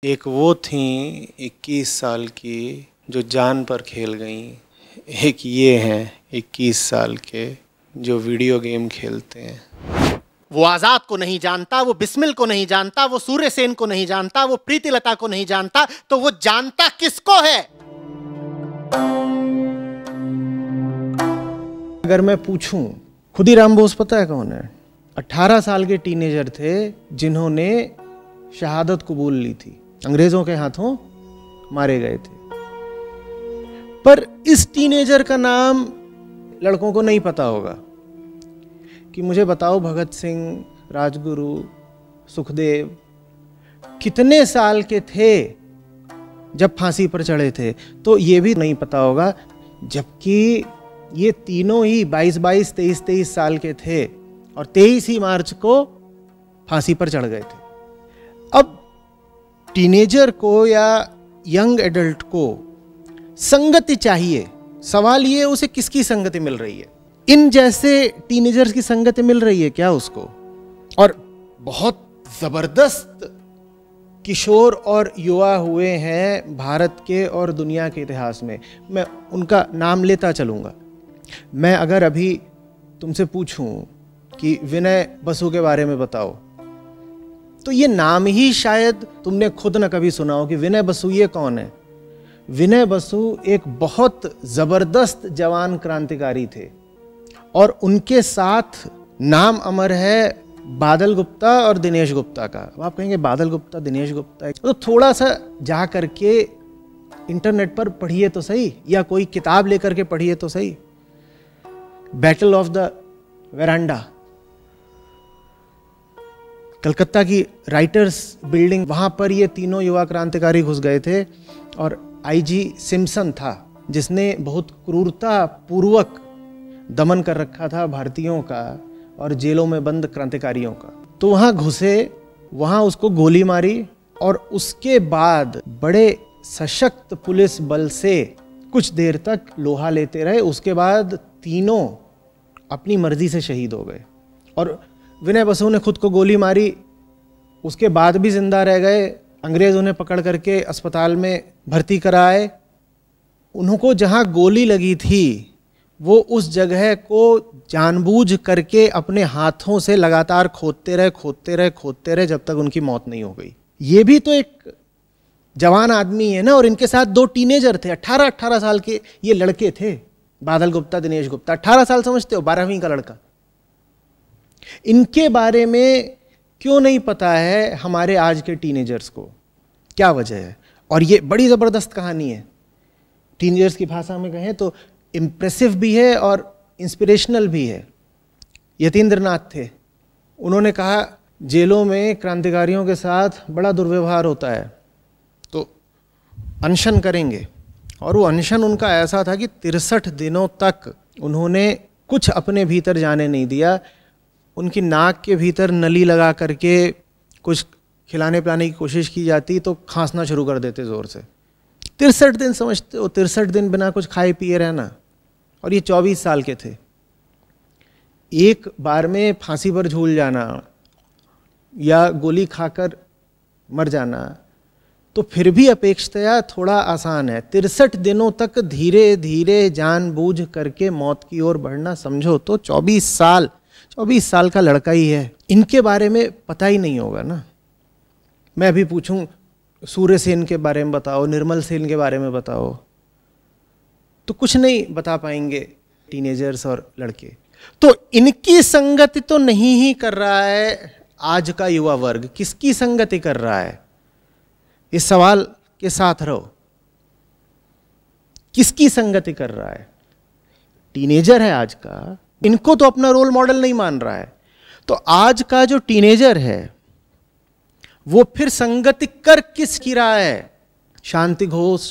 एक वो थी 21 साल की जो जान पर खेल गईं, एक ये हैं 21 साल के जो वीडियो गेम खेलते हैं। वो आजाद को नहीं जानता, वो बिस्मिल को नहीं जानता, वो सूर्य सेन को नहीं जानता, वो प्रीतिलता को नहीं जानता, तो वो जानता किसको है? अगर मैं पूछूं, खुदीराम बोस पता है कौन है? 18 साल के टीनेजर थे जिन्होंने शहादत कबूल ली थी, अंग्रेजों के हाथों मारे गए थे। पर इस टीनेजर का नाम लड़कों को नहीं पता होगा कि मुझे बताओ भगत सिंह, राजगुरु, सुखदेव कितने साल के थे जब फांसी पर चढ़े थे, तो ये भी नहीं पता होगा, जबकि ये तीनों ही 22-22, 23-23 साल के थे और 23 ही मार्च को फांसी पर चढ़ गए थे। अब टीनेजर को या यंग एडल्ट को संगति चाहिए, सवाल ये उसे किसकी संगति मिल रही है? इन जैसे टीनेजर्स की संगति मिल रही है क्या उसको? और बहुत जबरदस्त किशोर और युवा हुए हैं भारत के और दुनिया के इतिहास में, मैं उनका नाम लेता चलूंगा। मैं अगर अभी तुमसे पूछूं कि विनय बसु के बारे में बताओ, तो ये नाम ही शायद तुमने खुद न कभी सुना हो कि विनय बसु ये कौन है। विनय बसु एक बहुत जबरदस्त जवान क्रांतिकारी थे और उनके साथ नाम अमर है बादल गुप्ता और दिनेश गुप्ता का। अब आप कहेंगे बादल गुप्ता, दिनेश गुप्ता, तो थोड़ा सा जा करके इंटरनेट पर पढ़िए तो सही, या कोई किताब लेकर के पढ़िए तो सही। Battle of the veranda, Calcutta की राइटर्स बिल्डिंग, वहां पर ये तीनों युवा क्रांतिकारी घुस गए थे और आईजी सिम्पसन था जिसने बहुत क्रूरता पूर्वक दमन कर रखा था भारतीयों का और जेलों में बंद क्रांतिकारियों का। तो वहां घुसे, वहां उसको गोली मारी और उसके बाद बड़े सशक्त पुलिस बल से कुछ देर तक लोहा लेते रहे। उसके बाद तीनों अपनी मर्जी से शहीद हो गए और विनय बसु ने खुद को गोली मारी, उसके बाद भी जिंदा रह गए। अंग्रेज उन्हें पकड़ करके अस्पताल में भर्ती कराए। उनको जहां गोली लगी थी वो उस जगह को जानबूझ करके अपने हाथों से लगातार खोदते रहे जब तक उनकी मौत नहीं हो गई। ये भी तो एक जवान आदमी है ना। और इनके साथ दो टीनेजर थे, 18 साल के ये लड़के थे, बादल गुप्ता, दिनेश गुप्ता। 18 साल समझते हो, 12वीं का लड़का। इनके बारे में क्यों नहीं पता है हमारे आज के टीनेजर्स को? क्या वजह है? और ये बड़ी ज़बरदस्त कहानी है। टीनेजर्स की भाषा में कहें तो इम्प्रेसिव भी है और इंस्पिरेशनल भी है। यतीन्द्र नाथ थे, उन्होंने कहा जेलों में क्रांतिकारियों के साथ बड़ा दुर्व्यवहार होता है तो अनशन करेंगे। और वो अनशन उनका ऐसा था कि 63 दिनों तक उन्होंने कुछ अपने भीतर जाने नहीं दिया। उनकी नाक के भीतर नली लगा करके कुछ खिलाने पिलाने की कोशिश की जाती तो खांसना शुरू कर देते ज़ोर से। 63 दिन समझते हो, 63 दिन बिना कुछ खाए पिए रहना। और ये 24 साल के थे। एक बार में फांसी पर झूल जाना या गोली खाकर मर जाना तो फिर भी अपेक्षाया थोड़ा आसान है। 63 दिनों तक धीरे धीरे जानबूझ करके मौत की ओर बढ़ना, समझो तो 24 साल का लड़का ही है। इनके बारे में पता ही नहीं होगा ना। मैं अभी पूछूं सूर्य सेन के बारे में बताओ, निर्मल सेन के बारे में बताओ, तो कुछ नहीं बता पाएंगे टीनेजर्स और लड़के। तो इनकी संगति तो नहीं ही कर रहा है आज का युवा वर्ग। किसकी संगति कर रहा है? इस सवाल के साथ रहो, किसकी संगति कर रहा है? टीनेजर है आज का, इनको तो अपना रोल मॉडल नहीं मान रहा है। तो आज का जो टीनेजर है वो फिर संगति कर किसकी रहा है? शांति घोष,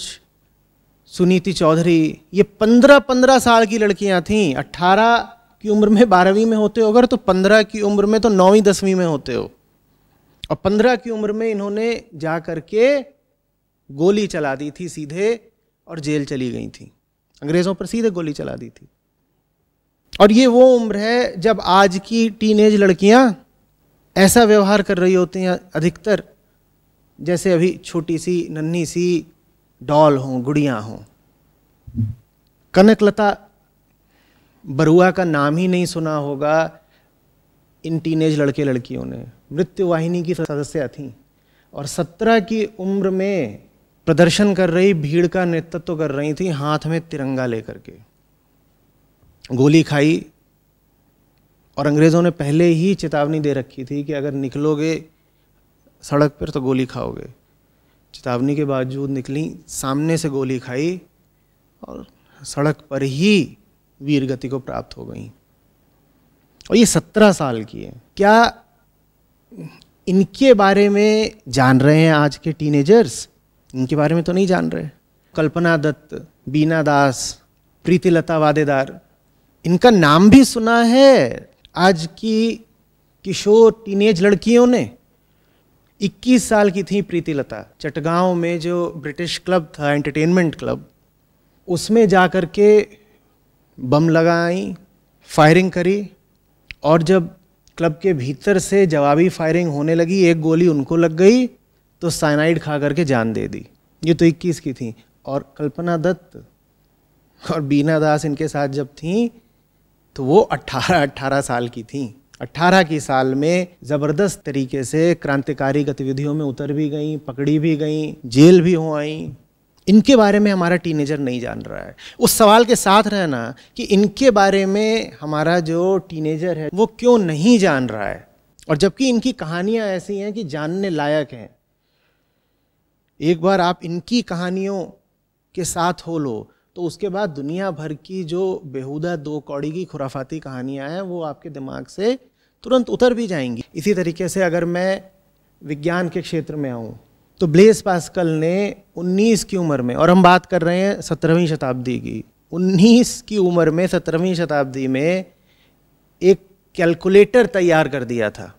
सुनीति चौधरी, ये 15-15 साल की लड़कियां थीं। 18 की उम्र में 12वीं में होते हो अगर, तो 15 की उम्र में तो 9वीं-10वीं में होते हो। और 15 की उम्र में इन्होंने जा करके गोली चला दी थी सीधे और जेल चली गई थी। अंग्रेजों पर सीधे गोली चला दी थी। और ये वो उम्र है जब आज की टीनेज लड़कियां ऐसा व्यवहार कर रही होती हैं अधिकतर जैसे अभी छोटी सी नन्ही सी डॉल हों, गुड़ियाँ हों। कनकलता बरुआ का नाम ही नहीं सुना होगा इन टीनेज लड़के लड़कियों ने। मृत्यु वाहिनी की सदस्य थीं और 17 की उम्र में प्रदर्शन कर रही भीड़ का नेतृत्व कर रही थी, हाथ में तिरंगा लेकर के। गोली खाई और अंग्रेज़ों ने पहले ही चेतावनी दे रखी थी कि अगर निकलोगे सड़क पर तो गोली खाओगे। चेतावनी के बावजूद निकली, सामने से गोली खाई और सड़क पर ही वीरगति को प्राप्त हो गई। और ये 17 साल की है। क्या इनके बारे में जान रहे हैं आज के टीनेजर्स? इनके बारे में तो नहीं जान रहे। कल्पना दत्त, बीना दास, प्रीतिलता वादेदार, इनका नाम भी सुना है आज की किशोर टीनेज लड़कियों ने। 21 साल की थी प्रीतिलता। चटगांव में जो ब्रिटिश क्लब था, एंटरटेनमेंट क्लब, उसमें जाकर के बम लगाई, फायरिंग करी और जब क्लब के भीतर से जवाबी फायरिंग होने लगी, एक गोली उनको लग गई तो साइनाइड खा करके जान दे दी। ये तो 21 की थी। और कल्पना दत्त और बीना दास इनके साथ जब थीं तो वो 18 साल की थीं। 18 की साल में ज़बरदस्त तरीके से क्रांतिकारी गतिविधियों में उतर भी गईं, पकड़ी भी गईं, जेल भी हो आईं। इनके बारे में हमारा टीनेजर नहीं जान रहा है। उस सवाल के साथ रहना कि इनके बारे में हमारा जो टीनेजर है वो क्यों नहीं जान रहा है, और जबकि इनकी कहानियां ऐसी हैं कि जानने लायक हैं। एक बार आप इनकी कहानियों के साथ हो लो तो उसके बाद दुनिया भर की जो बेहुदा दो कौड़ी की खुराफाती कहानियां हैं वो आपके दिमाग से तुरंत उतर भी जाएंगी। इसी तरीके से अगर मैं विज्ञान के क्षेत्र में आऊँ तो ब्लेस पास्कल ने 19 की उम्र में, और हम बात कर रहे हैं 17वीं शताब्दी की, 19 की उम्र में 17वीं शताब्दी में एक कैलकुलेटर तैयार कर दिया था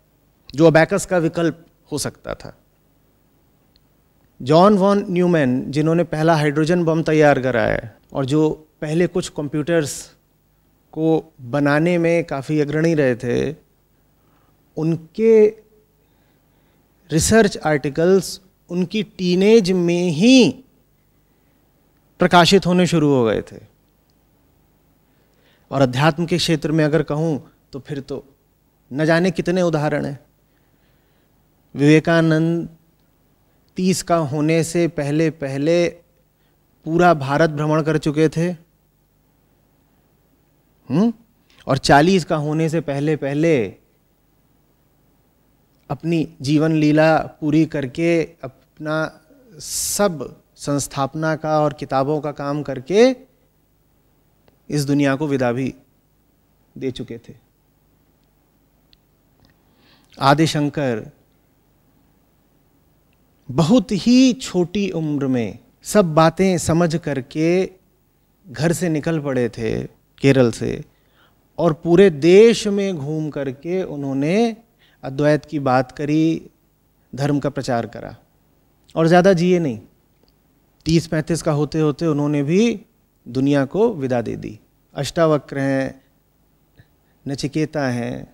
जो अबैकस का विकल्प हो सकता था। जॉन वॉन न्यूमैन, जिन्होंने पहला हाइड्रोजन बम तैयार कराया और जो पहले कुछ कंप्यूटर्स को बनाने में काफ़ी अग्रणी रहे थे, उनके रिसर्च आर्टिकल्स उनकी टीनेज में ही प्रकाशित होने शुरू हो गए थे। और अध्यात्म के क्षेत्र में अगर कहूँ तो फिर तो न जाने कितने उदाहरण हैं। विवेकानंद 30 का होने से पहले पहले पूरा भारत भ्रमण कर चुके थे, और 40 का होने से पहले पहले अपनी जीवन लीला पूरी करके अपना सब संस्थापना का और किताबों का काम करके इस दुनिया को विदा भी दे चुके थे। आदि शंकर बहुत ही छोटी उम्र में सब बातें समझ करके घर से निकल पड़े थे केरल से, और पूरे देश में घूम करके उन्होंने अद्वैत की बात करी, धर्म का प्रचार करा, और ज़्यादा जिए नहीं। 30-35 का होते होते उन्होंने भी दुनिया को विदा दे दी। अष्टावक्र हैं, नचिकेता हैं,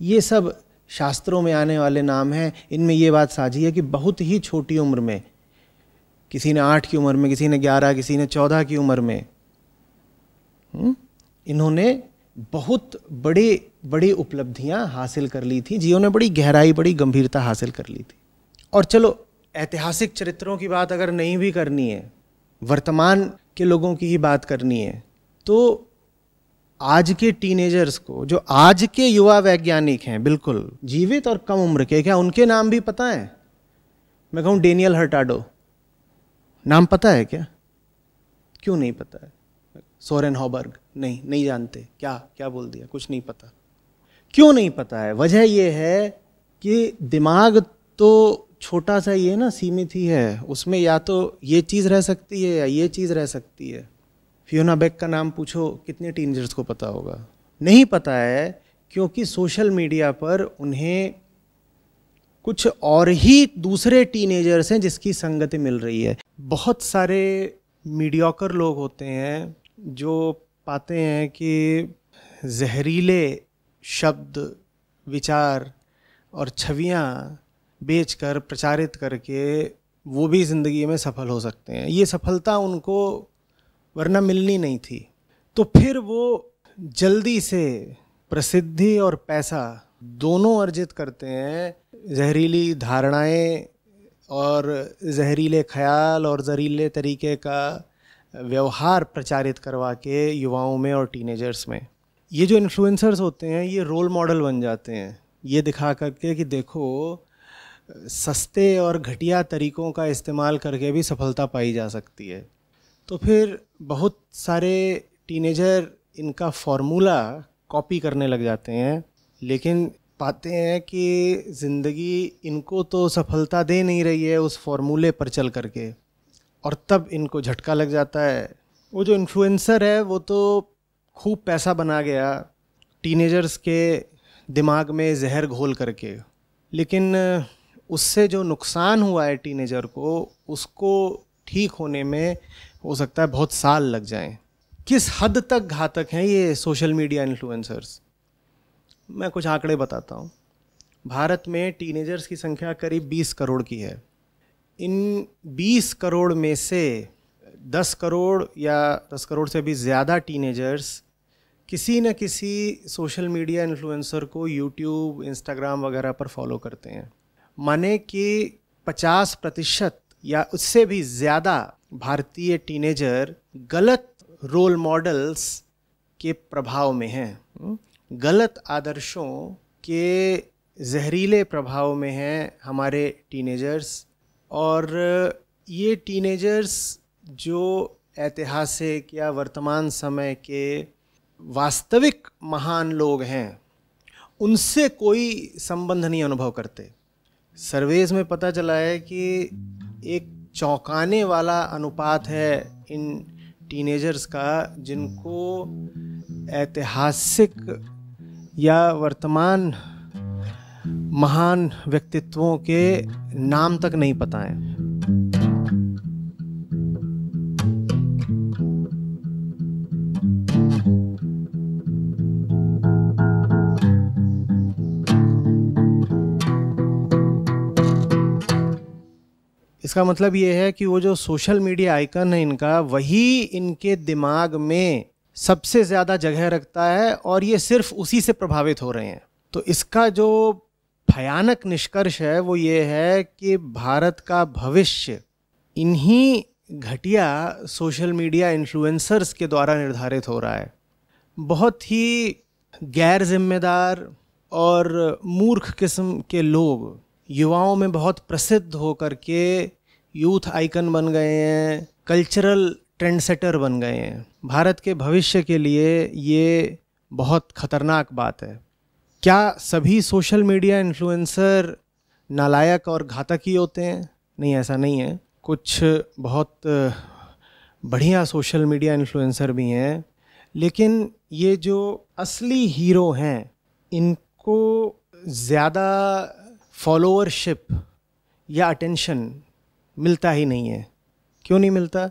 ये सब शास्त्रों में आने वाले नाम हैं। इनमें ये बात साझी है कि बहुत ही छोटी उम्र में, किसी ने 8 की उम्र में, किसी ने 11, किसी ने 14 की उम्र में, इन्होंने बहुत बड़ी बड़ी उपलब्धियां हासिल कर ली थी। जीवन में बड़ी गहराई, बड़ी गंभीरता हासिल कर ली थी। और चलो, ऐतिहासिक चरित्रों की बात अगर नहीं भी करनी है, वर्तमान के लोगों की ही बात करनी है, तो आज के टीनेजर्स को, जो आज के युवा वैज्ञानिक हैं, बिल्कुल जीवित और कम उम्र के, क्या उनके नाम भी पता है? मैं कहूँ डेनियल हर्टाडो, नाम पता है क्या? क्यों नहीं पता है? सोरेन हॉबर्ग, नहीं जानते। क्या बोल दिया? कुछ नहीं पता। क्यों नहीं पता है? वजह यह है कि दिमाग तो छोटा सा ही है ना, सीमित ही है। उसमें या तो ये चीज़ रह सकती है या ये चीज़ रह सकती है। फियोना बेक का नाम पूछो, कितने टीनेजर्स को पता होगा? नहीं पता है, क्योंकि सोशल मीडिया पर उन्हें कुछ और ही दूसरे टीनेजर्स हैं जिसकी संगति मिल रही है। बहुत सारे मीडियोकर लोग होते हैं जो पाते हैं कि जहरीले शब्द, विचार और छवियाँ बेचकर प्रचारित करके वो भी ज़िंदगी में सफल हो सकते हैं। ये सफलता उनको वरना मिलनी नहीं थी। तो फिर वो जल्दी से प्रसिद्धि और पैसा दोनों अर्जित करते हैं, जहरीली धारणाएं और जहरीले ख्याल और जहरीले तरीके का व्यवहार प्रचारित करवा के युवाओं में और टीनेजर्स में। ये जो इन्फ्लुएंसर्स होते हैं ये रोल मॉडल बन जाते हैं, ये दिखा करके कि देखो सस्ते और घटिया तरीक़ों का इस्तेमाल करके भी सफलता पाई जा सकती है। तो फिर बहुत सारे टीनेजर इनका फॉर्मूला कॉपी करने लग जाते हैं, लेकिन पाते हैं कि ज़िंदगी इनको तो सफलता दे नहीं रही है उस फॉर्मूले पर चल करके, और तब इनको झटका लग जाता है। वो जो इन्फ्लुएंसर है वो तो खूब पैसा बना गया टीनेजर्स के दिमाग में जहर घोल करके, लेकिन उससे जो नुकसान हुआ है टीनेजर को, उसको ठीक होने में हो सकता है बहुत साल लग जाएं। किस हद तक घातक हैं ये सोशल मीडिया इन्फ्लुएंसर्स? मैं कुछ आंकड़े बताता हूँ। भारत में टीनेजर्स की संख्या करीब 20 करोड़ की है। इन 20 करोड़ में से 10 करोड़ या 10 करोड़ से भी ज़्यादा टीनेजर्स किसी न किसी सोशल मीडिया इन्फ्लुएंसर को यूट्यूब, इंस्टाग्राम वगैरह पर फॉलो करते हैं। माने कि 50% या उससे भी ज़्यादा भारतीय टीनेजर गलत रोल मॉडल्स के प्रभाव में हैं, गलत आदर्शों के जहरीले प्रभाव में हैं हमारे टीनेजर्स। और ये टीनेजर्स जो ऐतिहासिक या वर्तमान समय के वास्तविक महान लोग हैं उनसे कोई संबंध नहीं अनुभव करते। सर्वेज में पता चला है कि एक चौंकाने वाला अनुपात है इन टीनेजर्स का जिनको ऐतिहासिक या वर्तमान महान व्यक्तित्वों के नाम तक नहीं पता है। इसका मतलब ये है कि वो जो सोशल मीडिया आइकन है इनका, वही इनके दिमाग में सबसे ज़्यादा जगह रखता है और ये सिर्फ उसी से प्रभावित हो रहे हैं। तो इसका जो भयानक निष्कर्ष है वो ये है कि भारत का भविष्य इन्हीं घटिया सोशल मीडिया इन्फ्लुएंसर्स के द्वारा निर्धारित हो रहा है। बहुत ही गैर जिम्मेदार और मूर्ख किस्म के लोग युवाओं में बहुत प्रसिद्ध होकर के यूथ आइकन बन गए हैं, कल्चरल ट्रेंड सेटर बन गए हैं। भारत के भविष्य के लिए ये बहुत ख़तरनाक बात है। क्या सभी सोशल मीडिया इन्फ्लुएंसर नालायक और घातक ही होते हैं? नहीं, ऐसा नहीं है। कुछ बहुत बढ़िया सोशल मीडिया इन्फ्लुएंसर भी हैं, लेकिन ये जो असली हीरो हैं इनको ज़्यादा फॉलोअरशिप या अटेंशन मिलता ही नहीं है। क्यों नहीं मिलता?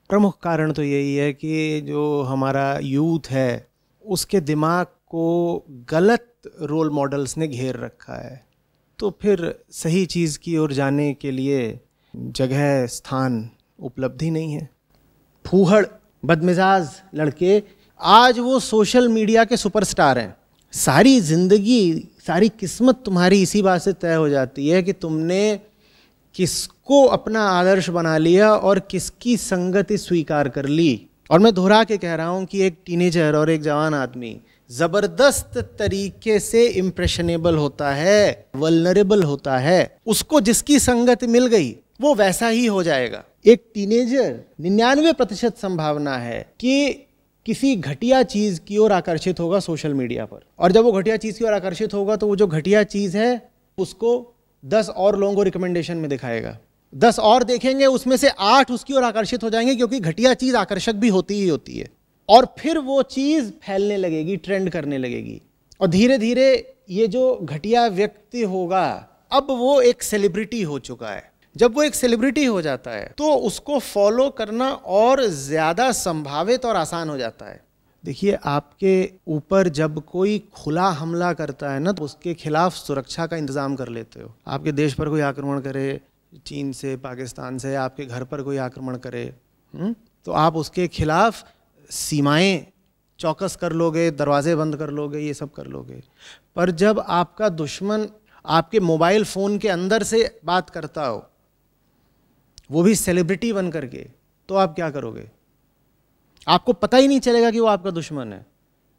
प्रमुख कारण तो यही है कि जो हमारा यूथ है उसके दिमाग को गलत रोल मॉडल्स ने घेर रखा है। तो फिर सही चीज़ की ओर जाने के लिए जगह, स्थान उपलब्ध ही नहीं है। फूहड़ बदमिजाज लड़के आज वो सोशल मीडिया के सुपरस्टार हैं। सारी ज़िंदगी, सारी किस्मत तुम्हारी इसी बात से तय हो जाती है कि तुमने किसको अपना आदर्श बना लिया और किसकी संगति स्वीकार कर ली। और मैं दोहरा के कह रहा हूँ कि एक टीनेजर और एक जवान आदमी ज़बरदस्त तरीके से इम्प्रेशनेबल होता है, वल्नरेबल होता है। उसको जिसकी संगत मिल गई वो वैसा ही हो जाएगा। एक टीनेजर 99% संभावना है कि किसी घटिया चीज़ की ओर आकर्षित होगा सोशल मीडिया पर, और जब वो घटिया चीज़ की ओर आकर्षित होगा तो वो जो घटिया चीज़ है उसको 10 और लोगों को रिकमेंडेशन में दिखाएगा। 10 और देखेंगे, उसमें से 8 उसकी ओर आकर्षित हो जाएंगे, क्योंकि घटिया चीज़ आकर्षक भी होती ही होती है। और फिर वो चीज़ फैलने लगेगी, ट्रेंड करने लगेगी, और धीरे धीरे ये जो घटिया व्यक्ति होगा अब वो एक सेलिब्रिटी हो चुका है। जब वो एक सेलिब्रिटी हो जाता है तो उसको फॉलो करना और ज़्यादा संभावित और आसान हो जाता है। देखिए, आपके ऊपर जब कोई खुला हमला करता है ना, तो उसके खिलाफ सुरक्षा का इंतज़ाम कर लेते हो। आपके देश पर कोई आक्रमण करे, चीन से, पाकिस्तान से, आपके घर पर कोई आक्रमण करे, तो आप उसके खिलाफ सीमाएं चौकस कर लोगे, दरवाजे बंद कर लोगे, ये सब कर लोगे। पर जब आपका दुश्मन आपके मोबाइल फ़ोन के अंदर से बात करता हो, वो भी सेलिब्रिटी बन करके, तो आप क्या करोगे? आपको पता ही नहीं चलेगा कि वो आपका दुश्मन है,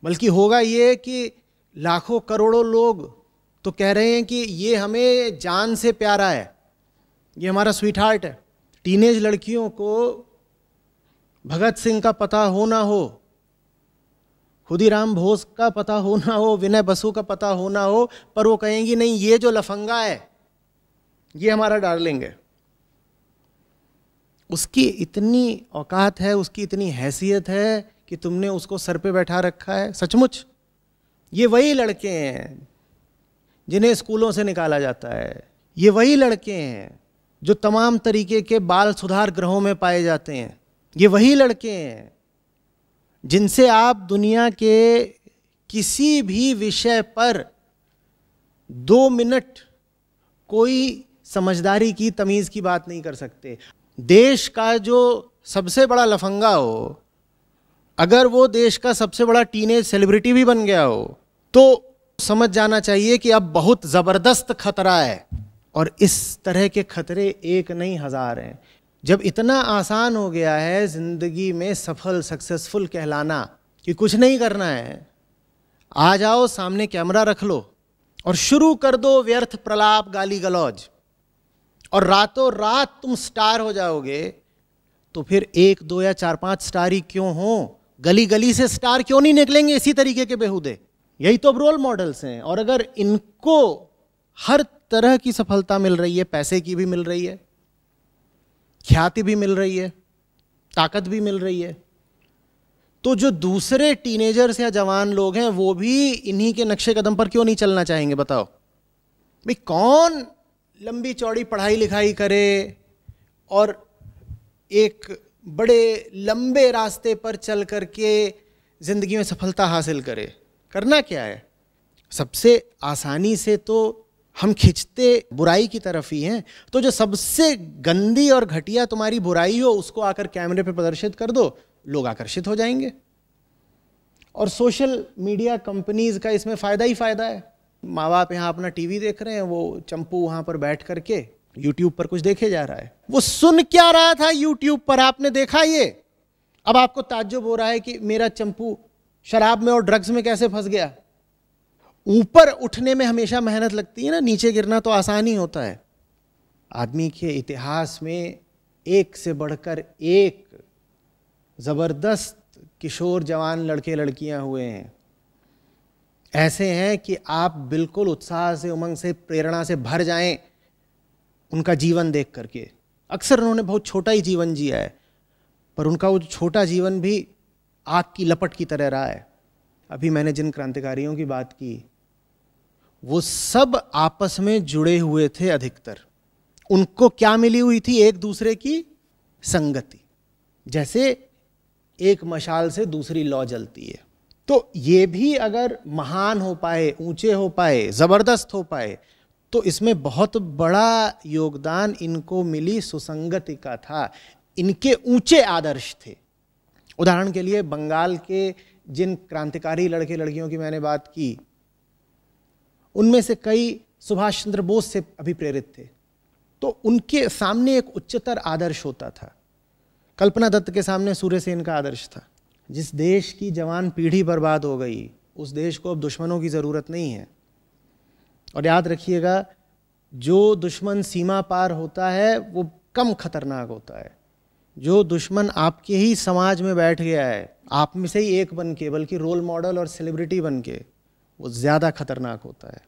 बल्कि होगा ये कि लाखों करोड़ों लोग तो कह रहे हैं कि ये हमें जान से प्यारा है, ये हमारा स्वीट हार्ट है। टीनेज लड़कियों को भगत सिंह का पता हो ना हो, खुदीराम बोस का पता हो ना हो, विनय बसु का पता हो ना हो, पर वो कहेंगी नहीं, ये जो लफंगा है ये हमारा डार्लिंग है। उसकी इतनी औकात है, उसकी इतनी हैसियत है कि तुमने उसको सर पे बैठा रखा है। सचमुच ये वही लड़के हैं जिन्हें स्कूलों से निकाला जाता है, ये वही लड़के हैं जो तमाम तरीके के बाल सुधार गृहों में पाए जाते हैं, ये वही लड़के हैं जिनसे आप दुनिया के किसी भी विषय पर 2 मिनट कोई समझदारी की, तमीज़ की बात नहीं कर सकते। देश का जो सबसे बड़ा लफंगा हो, अगर वो देश का सबसे बड़ा टीनेज सेलिब्रिटी भी बन गया हो, तो समझ जाना चाहिए कि अब बहुत ज़बरदस्त खतरा है। और इस तरह के खतरे एक नहीं, 1000 हैं। जब इतना आसान हो गया है ज़िंदगी में सफल, सक्सेसफुल कहलाना कि कुछ नहीं करना है, आ जाओ, सामने कैमरा रख लो और शुरू कर दो व्यर्थ प्रलाप, गाली गलौज, और रातों रात तुम स्टार हो जाओगे। तो फिर 1, 2 या 4, 5 स्टार ही क्यों हो, गली गली से स्टार क्यों नहीं निकलेंगे इसी तरीके के बेहुदे? यही तो अब रोल मॉडल्स हैं। और अगर इनको हर तरह की सफलता मिल रही है, पैसे की भी मिल रही है, ख्याति भी मिल रही है, ताकत भी मिल रही है, तो जो दूसरे टीनेजर्स या जवान लोग हैं वो भी इन्हीं के नक्शे कदम पर क्यों नहीं चलना चाहेंगे? बताओ भाई, कौन लंबी चौड़ी पढ़ाई लिखाई करे और एक बड़े लंबे रास्ते पर चल करके ज़िंदगी में सफलता हासिल करे? करना क्या है? सबसे आसानी से तो हम खिंचते बुराई की तरफ ही हैं। तो जो सबसे गंदी और घटिया तुम्हारी बुराई हो, उसको आकर कैमरे पे प्रदर्शित कर दो, लोग आकर्षित हो जाएंगे। और सोशल मीडिया कंपनीज का इसमें फ़ायदा ही फ़ायदा है। माँ बाप यहाँ अपना टीवी देख रहे हैं, वो चंपू वहाँ पर बैठ करके यूट्यूब पर कुछ देखे जा रहा है। वो सुन क्या रहा था यूट्यूब पर, आपने देखा ये? अब आपको ताज्जुब हो रहा है कि मेरा चंपू शराब में और ड्रग्स में कैसे फंस गया। ऊपर उठने में हमेशा मेहनत लगती है ना, नीचे गिरना तो आसान ही होता है। आदमी के इतिहास में एक से बढ़कर एक ज़बरदस्त किशोर जवान लड़के लड़कियां हुए हैं, ऐसे हैं कि आप बिल्कुल उत्साह से, उमंग से, प्रेरणा से भर जाएं उनका जीवन देख करके। अक्सर उन्होंने बहुत छोटा ही जीवन जिया है, पर उनका वो छोटा जीवन भी आग की लपट की तरह रहा है। अभी मैंने जिन क्रांतिकारियों की बात की, वो सब आपस में जुड़े हुए थे अधिकतर। उनको क्या मिली हुई थी? एक दूसरे की संगति। जैसे एक मशाल से दूसरी लौ जलती है। तो ये भी अगर महान हो पाए, ऊंचे हो पाए, ज़बरदस्त हो पाए, तो इसमें बहुत बड़ा योगदान इनको मिली सुसंगति का था। इनके ऊंचे आदर्श थे। उदाहरण के लिए बंगाल के जिन क्रांतिकारी लड़के लड़कियों की मैंने बात की, उनमें से कई सुभाष चंद्र बोस से अभिप्रेरित थे। तो उनके सामने एक उच्चतर आदर्श होता था। कल्पना दत्त के सामने सूर्यसेन का आदर्श था। जिस देश की जवान पीढ़ी बर्बाद हो गई, उस देश को अब दुश्मनों की ज़रूरत नहीं है। और याद रखिएगा, जो दुश्मन सीमा पार होता है वो कम खतरनाक होता है। जो दुश्मन आपके ही समाज में बैठ गया है, आप में से ही एक बन के, बल्कि रोल मॉडल और सेलिब्रिटी बन के, वो ज़्यादा खतरनाक होता है।